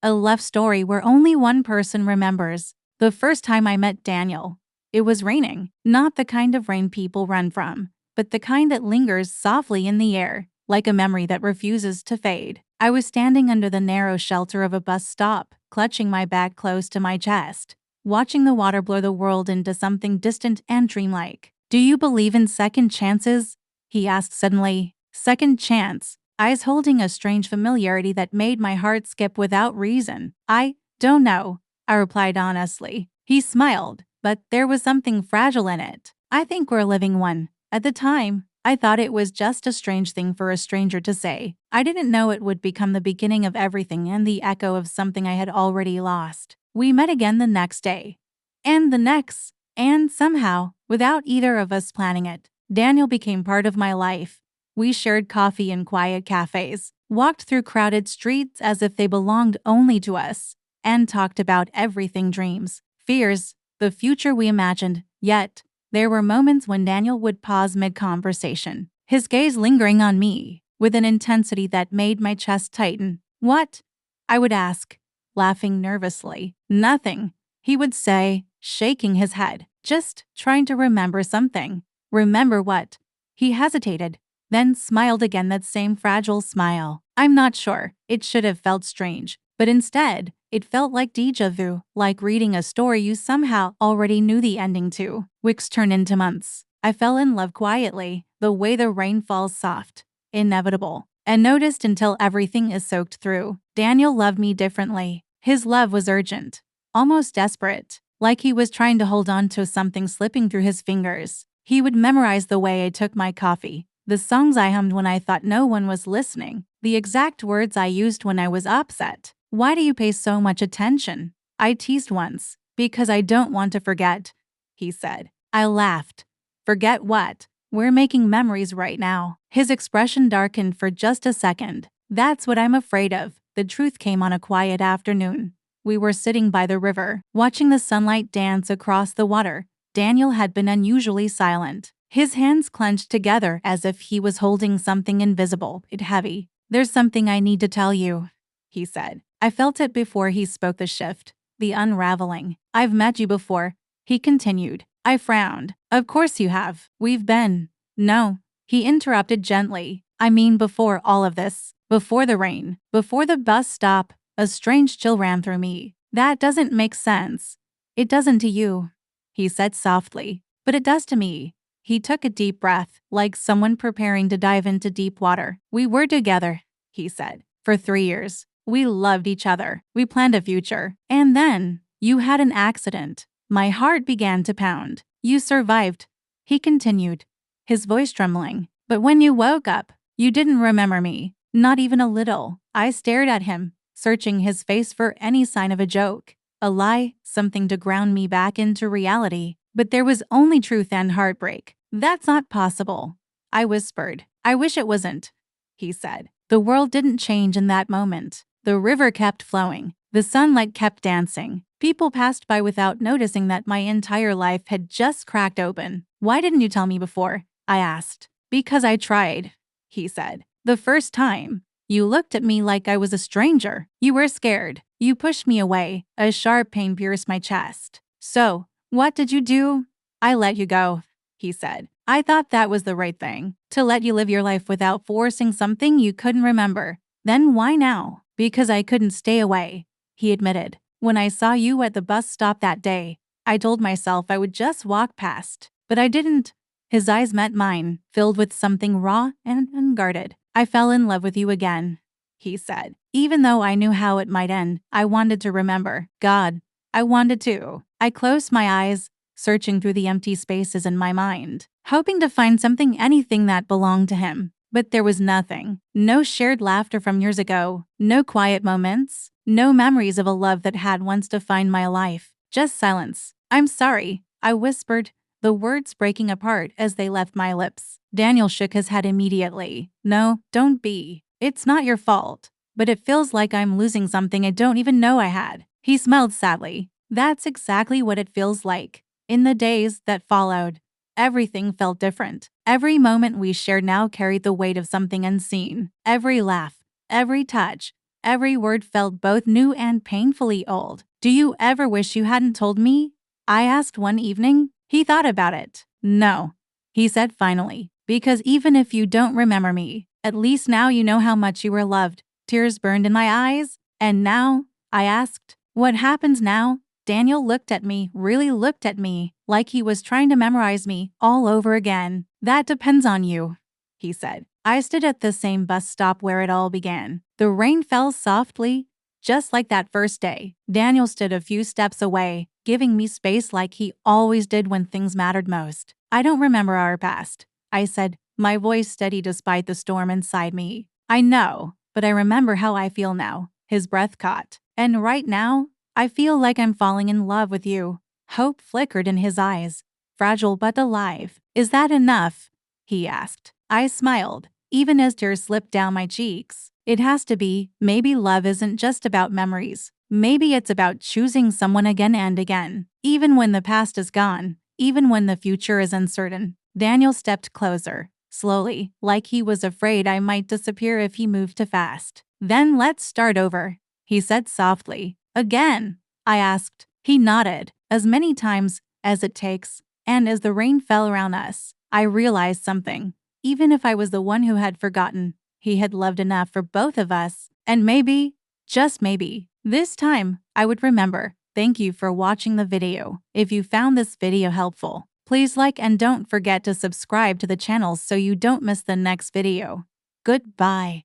A love story where only one person remembers. The first time I met Daniel, it was raining. Not the kind of rain people run from, but the kind that lingers softly in the air, like a memory that refuses to fade. I was standing under the narrow shelter of a bus stop, clutching my bag close to my chest, watching the water blur the world into something distant and dreamlike. "Do you believe in second chances?" he asked suddenly. Second chance, eyes holding a strange familiarity that made my heart skip without reason. "I don't know," I replied honestly. He smiled, but there was something fragile in it. "I think we're living one." At the time, I thought it was just a strange thing for a stranger to say. I didn't know it would become the beginning of everything and the echo of something I had already lost. We met again the next day. And the next. And somehow, without either of us planning it, Daniel became part of my life. We shared coffee in quiet cafes, walked through crowded streets as if they belonged only to us, and talked about everything: dreams, fears, the future we imagined. Yet, there were moments when Daniel would pause mid-conversation, his gaze lingering on me, with an intensity that made my chest tighten. "What?" I would ask, laughing nervously. "Nothing," he would say, shaking his head. "Just trying to remember something." "Remember what?" He hesitated, then smiled again, that same fragile smile. I'm not sure. It should have felt strange, but instead, it felt like déjà vu, like reading a story you somehow already knew the ending to. Weeks turned into months. I fell in love quietly, the way the rain falls, soft, inevitable, and noticed until everything is soaked through. Daniel loved me differently. His love was urgent, almost desperate, like he was trying to hold on to something slipping through his fingers. He would memorize the way I took my coffee, the songs I hummed when I thought no one was listening, the exact words I used when I was upset. "Why do you pay so much attention?" I teased once. "Because I don't want to forget," he said. I laughed. "Forget what? We're making memories right now." His expression darkened for just a second. "That's what I'm afraid of." The truth came on a quiet afternoon. We were sitting by the river, watching the sunlight dance across the water. Daniel had been unusually silent. His hands clenched together as if he was holding something invisible, yet heavy. "There's something I need to tell you," he said. I felt it before he spoke: the shift, the unraveling. "I've met you before," he continued. I frowned. "Of course you have. We've been—" "No," he interrupted gently. "I mean before all of this. Before the rain. Before the bus stop." A strange chill ran through me. "That doesn't make sense." "It doesn't to you," he said softly. "But it does to me." He took a deep breath, like someone preparing to dive into deep water. "We were together," he said, "for 3 years. We loved each other. We planned a future. And then, you had an accident." My heart began to pound. "You survived," he continued, his voice trembling. "But when you woke up, you didn't remember me. Not even a little." I stared at him, searching his face for any sign of a joke, a lie, something to ground me back into reality. But there was only truth and heartbreak. "That's not possible," I whispered. "I wish it wasn't," he said. The world didn't change in that moment. The river kept flowing. The sunlight kept dancing. People passed by without noticing that my entire life had just cracked open. "Why didn't you tell me before?" I asked. "Because I tried," he said. "The first time, you looked at me like I was a stranger. You were scared. You pushed me away." A sharp pain pierced my chest. "So, what did you do?" "I let you go," he said. "I thought that was the right thing, to let you live your life without forcing something you couldn't remember." "Then why now?" "Because I couldn't stay away," he admitted. "When I saw you at the bus stop that day, I told myself I would just walk past. But I didn't." His eyes met mine, filled with something raw and unguarded. "I fell in love with you again," he said. "Even though I knew how it might end, I wanted to remember. God, I wanted to." I closed my eyes, searching through the empty spaces in my mind, hoping to find something, anything that belonged to him. But there was nothing. No shared laughter from years ago. No quiet moments. No memories of a love that had once defined my life. Just silence. "I'm sorry," I whispered, the words breaking apart as they left my lips. Daniel shook his head immediately. "No, don't be. It's not your fault. But it feels like I'm losing something I don't even know I had." He smiled sadly. "That's exactly what it feels like." In the days that followed, everything felt different. Every moment we shared now carried the weight of something unseen. Every laugh, every touch, Every word felt both new and painfully old. Do you ever wish you hadn't told me? I asked one evening. He thought about it. No, he said finally, because even if you don't remember me, at least now you know how much you were loved. Tears burned in my eyes. And now? I asked. What happens now? Daniel looked at me, really looked at me, like he was trying to memorize me all over again. That depends on you, he said. I stood at the same bus stop where it all began. The rain fell softly, just like that first day. Daniel stood a few steps away, giving me space like he always did when things mattered most. I don't remember our past, I said, my voice steady despite the storm inside me. I know, but I remember how I feel now. His breath caught. And right now, I feel like I'm falling in love with you. Hope flickered in his eyes. Fragile but alive. Is that enough? He asked. I smiled, even as tears slipped down my cheeks. It has to be. Maybe love isn't just about memories. Maybe it's about choosing someone again and again, even when the past is gone, even when the future is uncertain. Daniel stepped closer, slowly, like he was afraid I might disappear if he moved too fast. Then let's start over, he said softly. Again, I asked. He nodded, as many times as it takes, and as the rain fell around us, I realized something. Even if I was the one who had forgotten, he had loved enough for both of us, and maybe, just maybe, this time I would remember. Thank you for watching the video. If you found this video helpful, please like and don't forget to subscribe to the channel so you don't miss the next video. Goodbye.